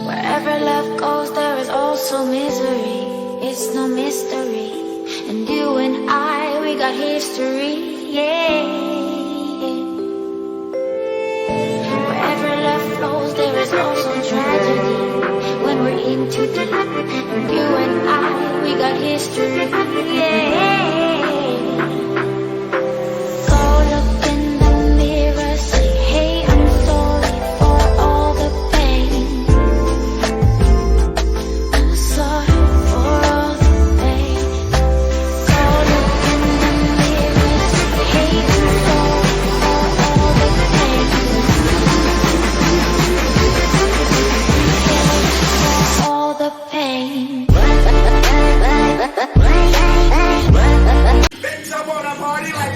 Wherever love goes, there is also misery. It's no mystery. And you and I, we got history, yeah. Wherever love flows, there is also tragedy. When we're in too deep, and you and I, we got history, yeah. Go look in the mirror, say, hey, I'm sorry for all the pain. I'm sorry for all the pain. Go look in the mirror, say, hey, I'm sorry for all the pain. For all the pain. Bitch, I wanna party like